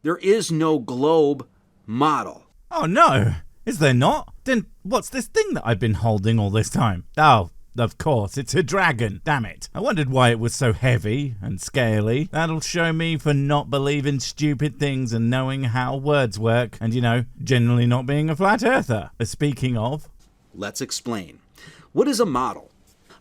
There is no globe model. Oh no, is there not? Then what's this thing that I've been holding all this time? Oh, of course, it's a dragon, damn it. I wondered why it was so heavy and scaly. That'll show me for not believing stupid things and knowing how words work and, generally not being a flat earther. Speaking of... Let's explain. What is a model?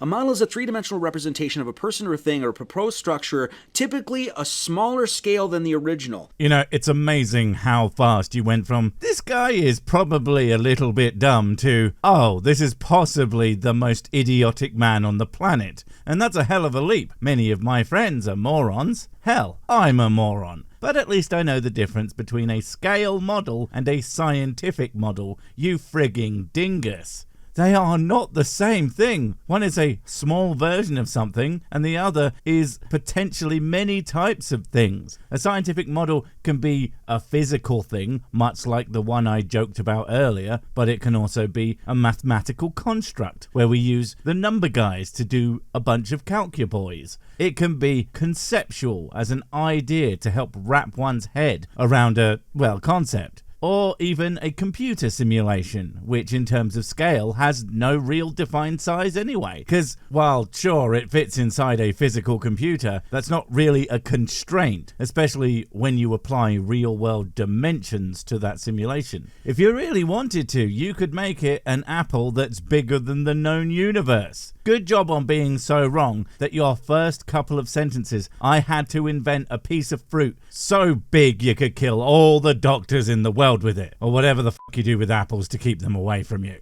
A model is a three-dimensional representation of a person or thing or a proposed structure, typically a smaller scale than the original. It's amazing how fast you went from, this guy is probably a little bit dumb, to, oh, this is possibly the most idiotic man on the planet. And that's a hell of a leap. Many of my friends are morons. Hell, I'm a moron. But at least I know the difference between a scale model and a scientific model, you frigging dingus. They are not the same thing. One is a small version of something, and the other is potentially many types of things. A scientific model can be a physical thing, much like the one I joked about earlier, but it can also be a mathematical construct, where we use the number guys to do a bunch of calcuboys. It can be conceptual, as an idea to help wrap one's head around a, concept. Or even a computer simulation, which in terms of scale has no real defined size anyway. Because while sure it fits inside a physical computer, that's not really a constraint, especially when you apply real world dimensions to that simulation. If you really wanted to, you could make it an apple that's bigger than the known universe. Good job on being so wrong that your first couple of sentences, I had to invent a piece of fruit so big you could kill all the doctors in the world with it, or whatever the fuck you do with apples to keep them away from you.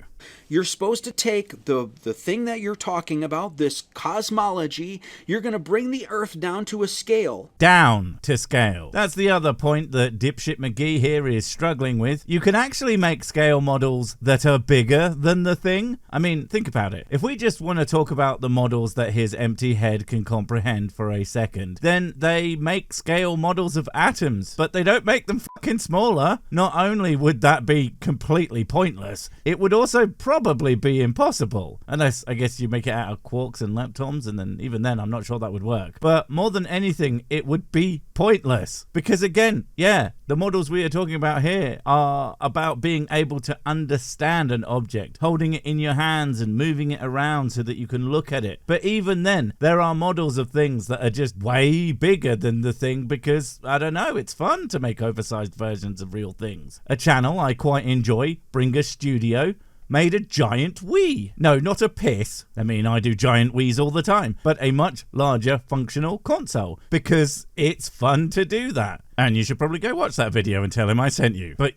You're supposed to take the thing that you're talking about, this cosmology, you're going to bring the Earth down to a scale. Down to scale. That's the other point that dipshit McGee here is struggling with. You can actually make scale models that are bigger than the thing. I mean, think about it. If we just want to talk about the models that his empty head can comprehend for a second, then they make scale models of atoms, but they don't make them fucking smaller. Not only would that be completely pointless, it would also probably be impossible, unless I guess you make it out of quarks and leptons, and then even then I'm not sure that would work. But more than anything, it would be pointless, because again, the models we are talking about here are about being able to understand an object, holding it in your hands and moving it around so that you can look at it. But even then, there are models of things that are just way bigger than the thing because, I don't know, it's fun to make oversized versions of real things. A channel I quite enjoy, Bringer Studio, made a giant Wii. No, not a piss. I mean, I do giant Wiis all the time, but a much larger functional console, because it's fun to do that. And you should probably go watch that video and tell him I sent you. But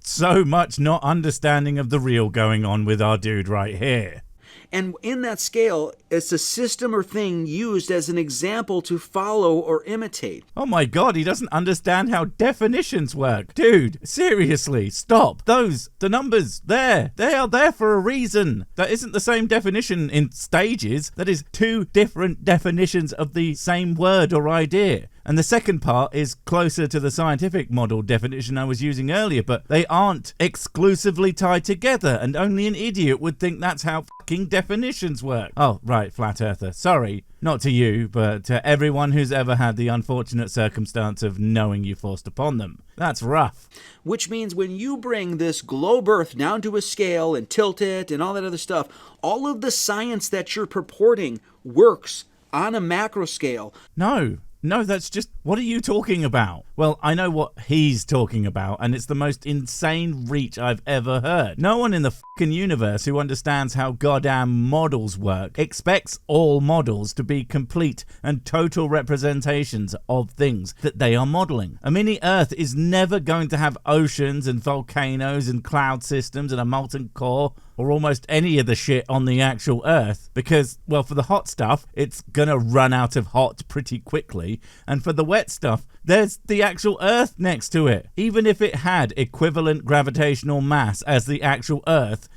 so much not understanding of the real going on with our dude right here. And in that scale, it's a system or thing used as an example to follow or imitate. Oh my god, he doesn't understand how definitions work. Dude, seriously, stop. The numbers, they are there for a reason. That isn't the same definition in stages. That is two different definitions of the same word or idea. And the second part is closer to the scientific model definition I was using earlier, but they aren't exclusively tied together, and only an idiot would think that's how fucking definitions work. Oh, right, flat earther. Sorry, not to you, but to everyone who's ever had the unfortunate circumstance of knowing you forced upon them. That's rough. Which means when you bring this globe Earth down to a scale and tilt it and all that other stuff, all of the science that you're purporting works on a macro scale. No, that's just, what are you talking about? Well, I know what he's talking about, and it's the most insane reach I've ever heard. No one in the fucking universe who understands how goddamn models work expects all models to be complete and total representations of things that they are modeling. A mini Earth is never going to have oceans and volcanoes and cloud systems and a molten core, or almost any of the shit on the actual Earth, because, well, for the hot stuff, it's gonna run out of hot pretty quickly, and for the wet stuff, there's the actual Earth next to it. Even if it had equivalent gravitational mass as the actual Earth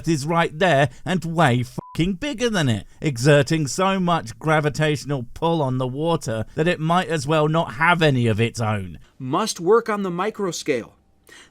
is right there and way fucking bigger than it, exerting so much gravitational pull on the water that it might as well not have any of its own. Must work on the micro scale.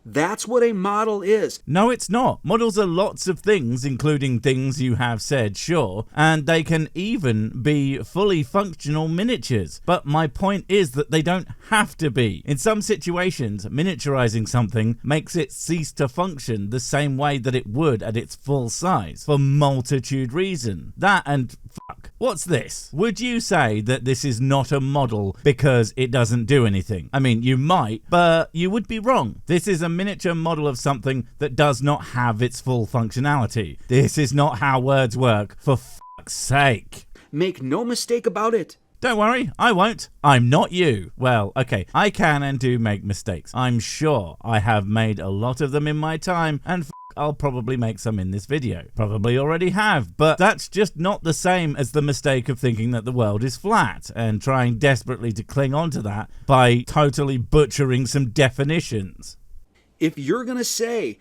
That's what a model is. No, it's not. Models are lots of things, including things you have said, sure, and they can even be fully functional miniatures. But my point is that they don't have to be. In some situations, miniaturizing something makes it cease to function the same way that it would at its full size, for multitude reasons. That and fuck. What's this? Would you say that this is not a model because it doesn't do anything? I mean, you might, but you would be wrong. This is a miniature model of something that does not have its full functionality. This is not how words work, for fuck's sake. Make no mistake about it. Don't worry, I won't. I'm not you. Well, okay, I can and do make mistakes. I'm sure I have made a lot of them in my time, and I'll probably make some in this video. Probably already have, but that's just not the same as the mistake of thinking that the world is flat and trying desperately to cling on to that by totally butchering some definitions. If you're going to say,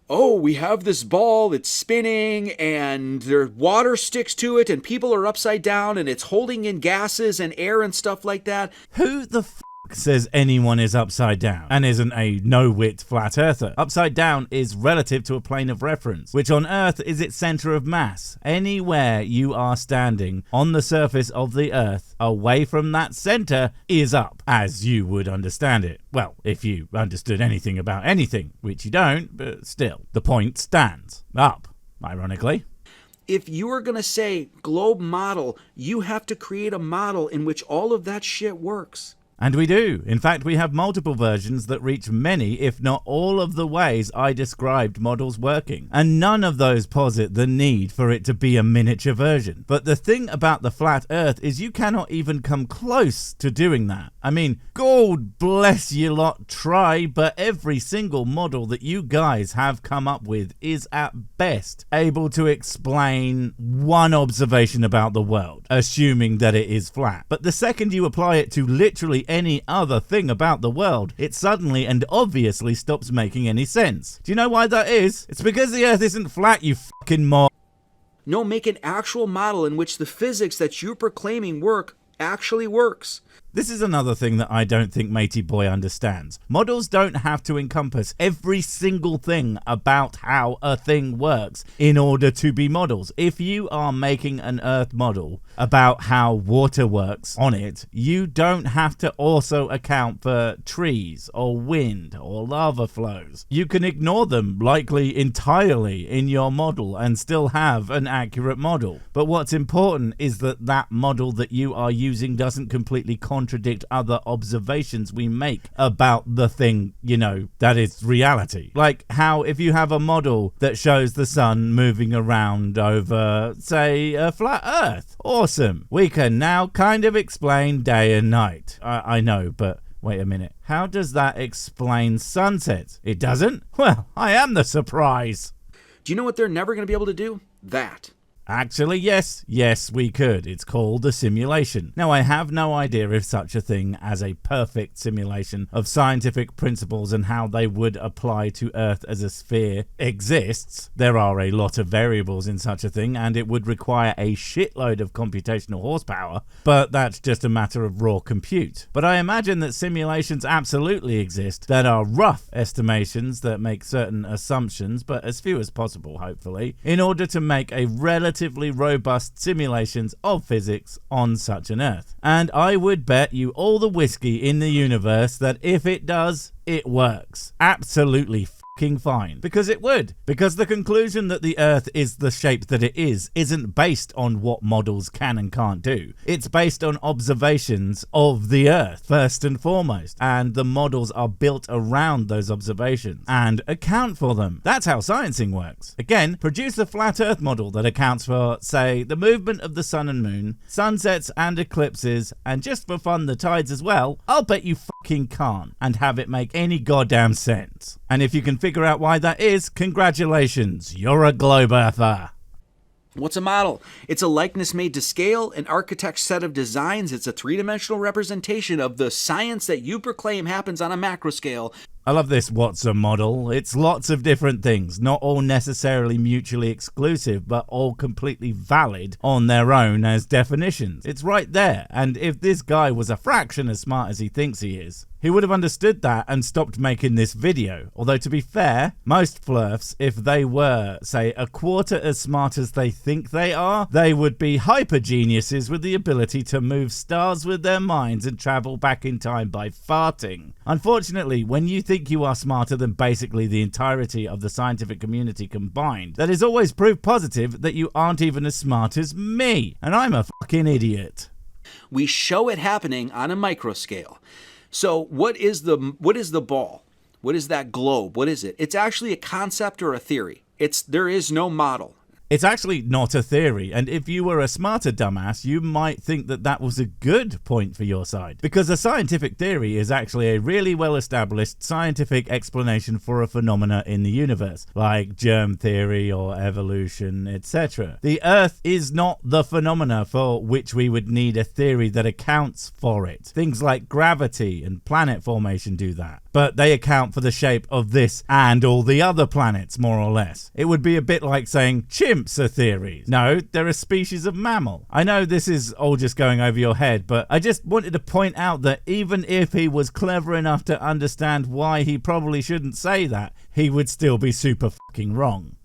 oh, we have this ball, it's spinning, and there's water sticks to it, and people are upside down, and it's holding in gases and air and stuff like that. Who the says anyone is upside down and isn't a no-wit flat earther? Upside down is relative to a plane of reference, which on Earth is its center of mass. Anywhere you are standing on the surface of the Earth away from that center is up, as you would understand it. Well, if you understood anything about anything, which you don't, but still, the point stands. Up, ironically. If you are going to say globe model, you have to create a model in which all of that shit works. And we do. In fact, we have multiple versions that reach many, if not all of the ways I described models working. And none of those posit the need for it to be a miniature version. But the thing about the flat earth is you cannot even come close to doing that. I mean, God bless you lot, try, but every single model that you guys have come up with is at best able to explain one observation about the world, assuming that it is flat. But the second you apply it to literally any other thing about the world, it suddenly and obviously stops making any sense. Do you know why that is? It's because the earth isn't flat, you fucking moron. No, make an actual model in which the physics that you're proclaiming work actually works. This is another thing that I don't think Matey Boy understands. Models don't have to encompass every single thing about how a thing works in order to be models. If you are making an Earth model about how water works on it, you don't have to also account for trees or wind or lava flows. You can ignore them likely entirely in your model and still have an accurate model. But what's important is that that model that you are using doesn't completely contradict other observations we make about the thing, you know, that is reality. Like how if you have a model that shows the sun moving around over, say, a flat earth. Awesome. We can now kind of explain day and night. I know, but wait a minute. How does that explain sunsets? It doesn't? Well, I am the surprise. Do you know what they're never going to be able to do? That. Actually, yes, we could. It's called a simulation. Now, I have no idea if such a thing as a perfect simulation of scientific principles and how they would apply to Earth as a sphere exists. There are a lot of variables in such a thing, and it would require a shitload of computational horsepower, but that's just a matter of raw compute. But I imagine that simulations absolutely exist that are rough estimations that make certain assumptions, but as few as possible, hopefully, in order to make a relatively robust simulations of physics on such an Earth. And I would bet you all the whiskey in the universe that if it does, it works. Absolutely fucking fine. Because it would. Because the conclusion that the Earth is the shape that it is isn't based on what models can and can't do. It's based on observations of the Earth, first and foremost. And the models are built around those observations and account for them. That's how sciencing works. Again, produce a flat Earth model that accounts for, say, the movement of the sun and moon, sunsets and eclipses, and just for fun, the tides as well. I'll bet you fucking can't, and have it make any goddamn sense. And if you can figure out why that is, congratulations, you're a globe earther. What's a model? It's a likeness made to scale, an architect's set of designs. It's a three-dimensional representation of the science that you proclaim happens on a macro scale. I love this what's a model. It's lots of different things, not all necessarily mutually exclusive, but all completely valid on their own as definitions. It's right there, and if this guy was a fraction as smart as he thinks he is, he would have understood that and stopped making this video. Although, to be fair, most flurfs, if they were, say, a quarter as smart as they think they are, they would be hyper geniuses with the ability to move stars with their minds and travel back in time by farting. Unfortunately, when you think you are smarter than basically the entirety of the scientific community combined, that is always proof positive that you aren't even as smart as me, and I'm a fucking idiot. We show it happening on a micro scale. So what is the ball? What is that globe? What is it? It's actually a concept or a theory. There is no model. It's actually not a theory, and if you were a smarter dumbass, you might think that that was a good point for your side. Because a scientific theory is actually a really well-established scientific explanation for a phenomena in the universe, like germ theory or evolution, etc. The Earth is not the phenomena for which we would need a theory that accounts for it. Things like gravity and planet formation do that, but they account for the shape of this and all the other planets, more or less. It would be a bit like saying chimps are theories. No, they're a species of mammal. I know this is all just going over your head, but I just wanted to point out that even if he was clever enough to understand why he probably shouldn't say that, he would still be super fucking wrong.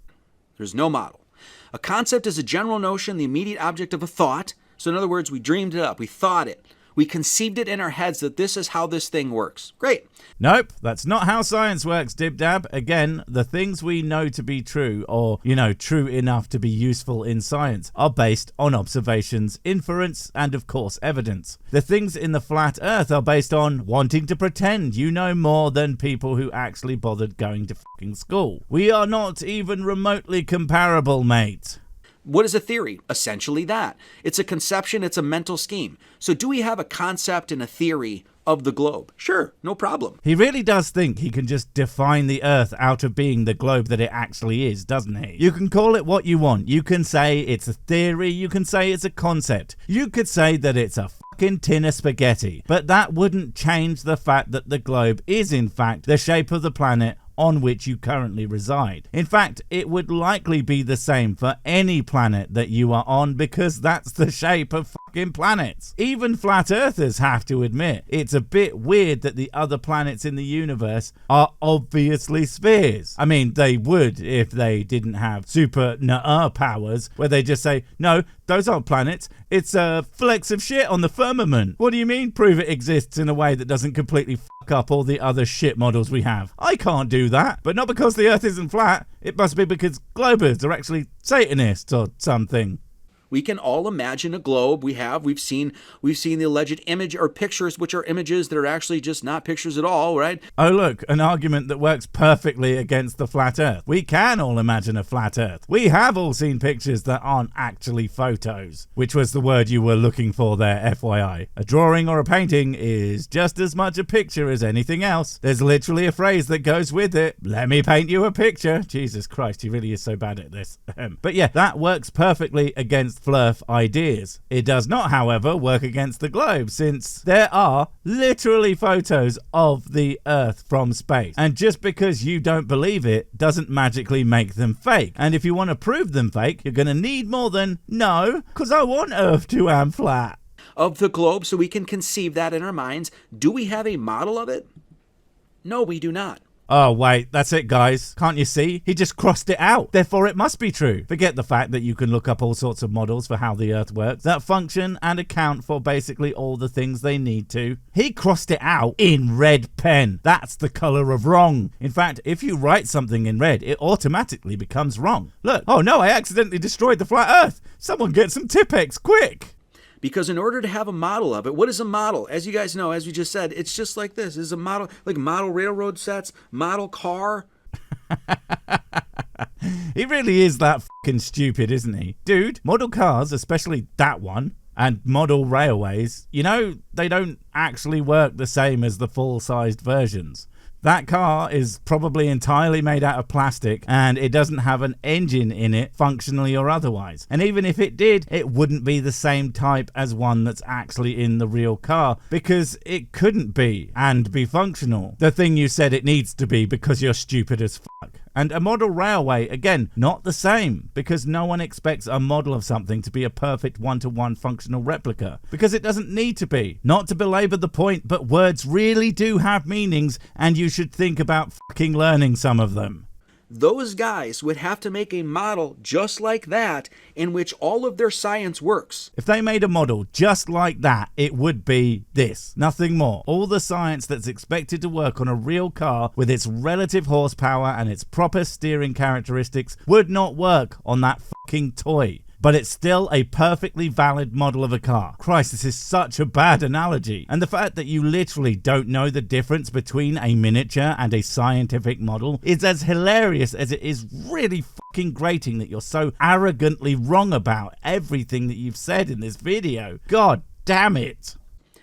There's no model. A concept is a general notion, the immediate object of a thought. So in other words, we dreamed it up, we thought it. We conceived it in our heads that this is how this thing works. Great. Nope, that's not how science works, Dib-Dab. Again, the things we know to be true, or, true enough to be useful in science, are based on observations, inference, and of course, evidence. The things in the flat earth are based on wanting to pretend you know more than people who actually bothered going to fucking school. We are not even remotely comparable, mate. What is a theory? Essentially that. It's a conception, it's a mental scheme. So do we have a concept and a theory of the globe? Sure, no problem. He really does think he can just define the Earth out of being the globe that it actually is, doesn't he? You can call it what you want. You can say it's a theory, you can say it's a concept. You could say that it's a fucking tin of spaghetti. But that wouldn't change the fact that the globe is in fact the shape of the planet on which you currently reside. In fact, it would likely be the same for any planet that you are on because that's the shape of fucking planets. Even flat earthers have to admit it's a bit weird that the other planets in the universe are obviously spheres. I mean, they would if they didn't have super Naur powers where they just say, no, those aren't planets, it's flecks of shit on the firmament. What do you mean prove it exists in a way that doesn't completely fuck up all the other shit models we have? I can't do that, but not because the Earth isn't flat. It must be because globers are actually Satanists or something. We can all imagine a globe. We've seen the alleged image or pictures, which are images that are actually just not pictures at all, right? Oh look, an argument that works perfectly against the flat Earth. We can all imagine a flat Earth. We have all seen pictures that aren't actually photos, which was the word you were looking for there, FYI. A drawing or a painting is just as much a picture as anything else. There's literally a phrase that goes with it. Let me paint you a picture. Jesus Christ, he really is so bad at this. But yeah, that works perfectly against flurf ideas. It does not, however, work against the globe, since there are literally photos of the Earth from space. And just because you don't believe it doesn't magically make them fake. And if you want to prove them fake, you're going to need more than, no, because I want Earth to am flat. Of the globe, so we can conceive that in our minds. Do we have a model of it? No, we do not. Oh, wait, that's it, guys. Can't you see? He just crossed it out. Therefore, it must be true. Forget the fact that you can look up all sorts of models for how the Earth works that function and account for basically all the things they need to. He crossed it out in red pen. That's the color of wrong. In fact, if you write something in red, it automatically becomes wrong. Look. Oh, no, I accidentally destroyed the flat Earth. Someone get some Tipp-Ex, quick. Because in order to have a model of it, what is a model? As you guys know, as we just said, it's just like this. It's a model, like model railroad sets, model car. He really is that fucking stupid, isn't he? Dude, model cars, especially that one, and model railways, they don't actually work the same as the full-sized versions. That car is probably entirely made out of plastic and it doesn't have an engine in it, functionally or otherwise. And even if it did, it wouldn't be the same type as one that's actually in the real car, because it couldn't be and be functional. The thing you said it needs to be because you're stupid as fuck. And a model railway, again, not the same, because no one expects a model of something to be a perfect one-to-one functional replica, because it doesn't need to be. Not to belabor the point, but words really do have meanings, and you should think about fucking learning some of them. Those guys would have to make a model just like that in which all of their science works. If they made a model just like that, it would be this. Nothing more. All the science that's expected to work on a real car with its relative horsepower and its proper steering characteristics would not work on that fucking toy. But it's still a perfectly valid model of a car. Christ, this is such a bad analogy. And the fact that you literally don't know the difference between a miniature and a scientific model is as hilarious as it is really fucking grating that you're so arrogantly wrong about everything that you've said in this video. God damn it.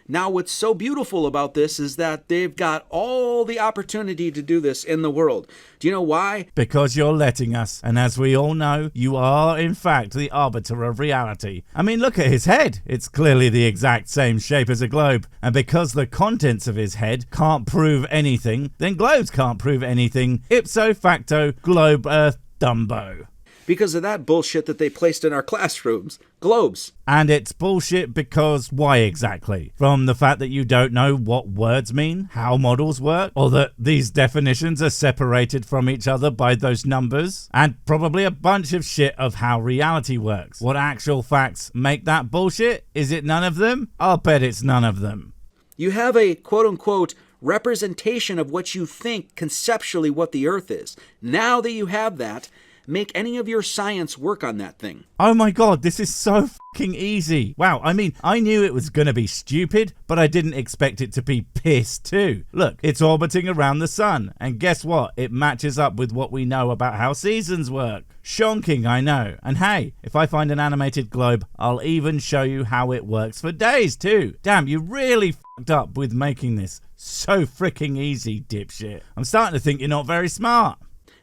Now, what's so beautiful about this is that they've got all the opportunity to do this in the world. Do you know why? Because you're letting us. And as we all know, you are, in fact, the arbiter of reality. I mean, look at his head. It's clearly the exact same shape as a globe. And because the contents of his head can't prove anything, then globes can't prove anything. Ipso facto, globe earth Dumbo. Because of that bullshit that they placed in our classrooms. Globes. And it's bullshit because why exactly? From the fact that you don't know what words mean, how models work, or that these definitions are separated from each other by those numbers, and probably a bunch of shit of how reality works. What actual facts make that bullshit? Is it none of them? I'll bet it's none of them. You have a quote-unquote representation of what you think conceptually what the Earth is. Now that you have that, make any of your science work on that thing. Oh my god, this is so fucking easy. Wow, I mean, I knew it was gonna be stupid, but I didn't expect it to be piss too. Look, it's orbiting around the sun, and guess what? It matches up with what we know about how seasons work. Shonking, I know. And hey, if I find an animated globe, I'll even show you how it works for days too. Damn, you really fucked up with making this so freaking easy, dipshit. I'm starting to think you're not very smart.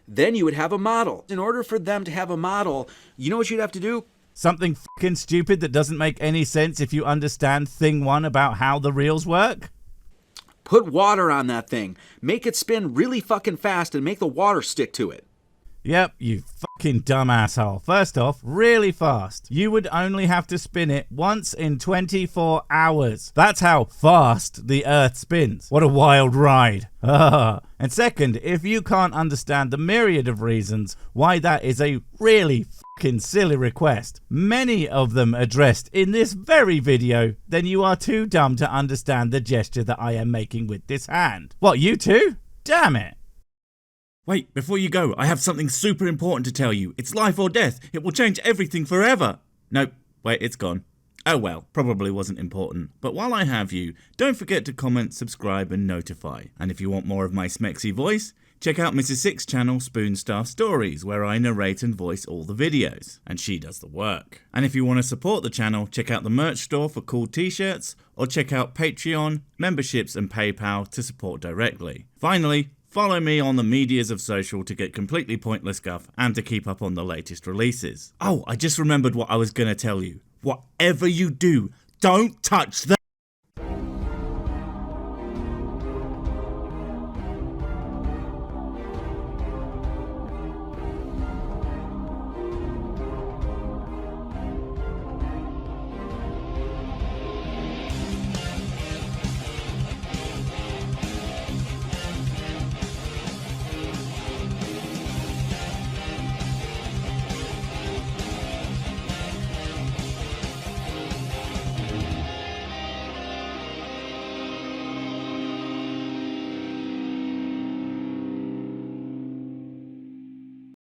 Then you would have a model. In order for them to have a model, you know what you'd have to do? Something fucking stupid that doesn't make any sense if you understand thing one about how the reels work? Put water on that thing. Make it spin really fucking fast and make the water stick to it. Yep, you fucking dumb asshole. First off, really fast. You would only have to spin it once in 24 hours. That's how fast the Earth spins. What a wild ride. And second, if you can't understand the myriad of reasons why that is a really fucking silly request, many of them addressed in this very video, then you are too dumb to understand the gesture that I am making with this hand. What, you too? Damn it. Wait, before you go, I have something super important to tell you. It's life or death. It will change everything forever. Nope, wait, it's gone. Oh well, probably wasn't important. But while I have you, don't forget to comment, subscribe and notify. And if you want more of my smexy voice, check out Mrs. Six channel Spoonstaff Stories, where I narrate and voice all the videos, and she does the work. And if you want to support the channel, check out the merch store for cool t-shirts, or check out Patreon, memberships and PayPal to support directly. Finally, follow me on the medias of social to get completely pointless guff and to keep up on the latest releases. Oh, I just remembered what I was going to tell you. Whatever you do, don't touch that.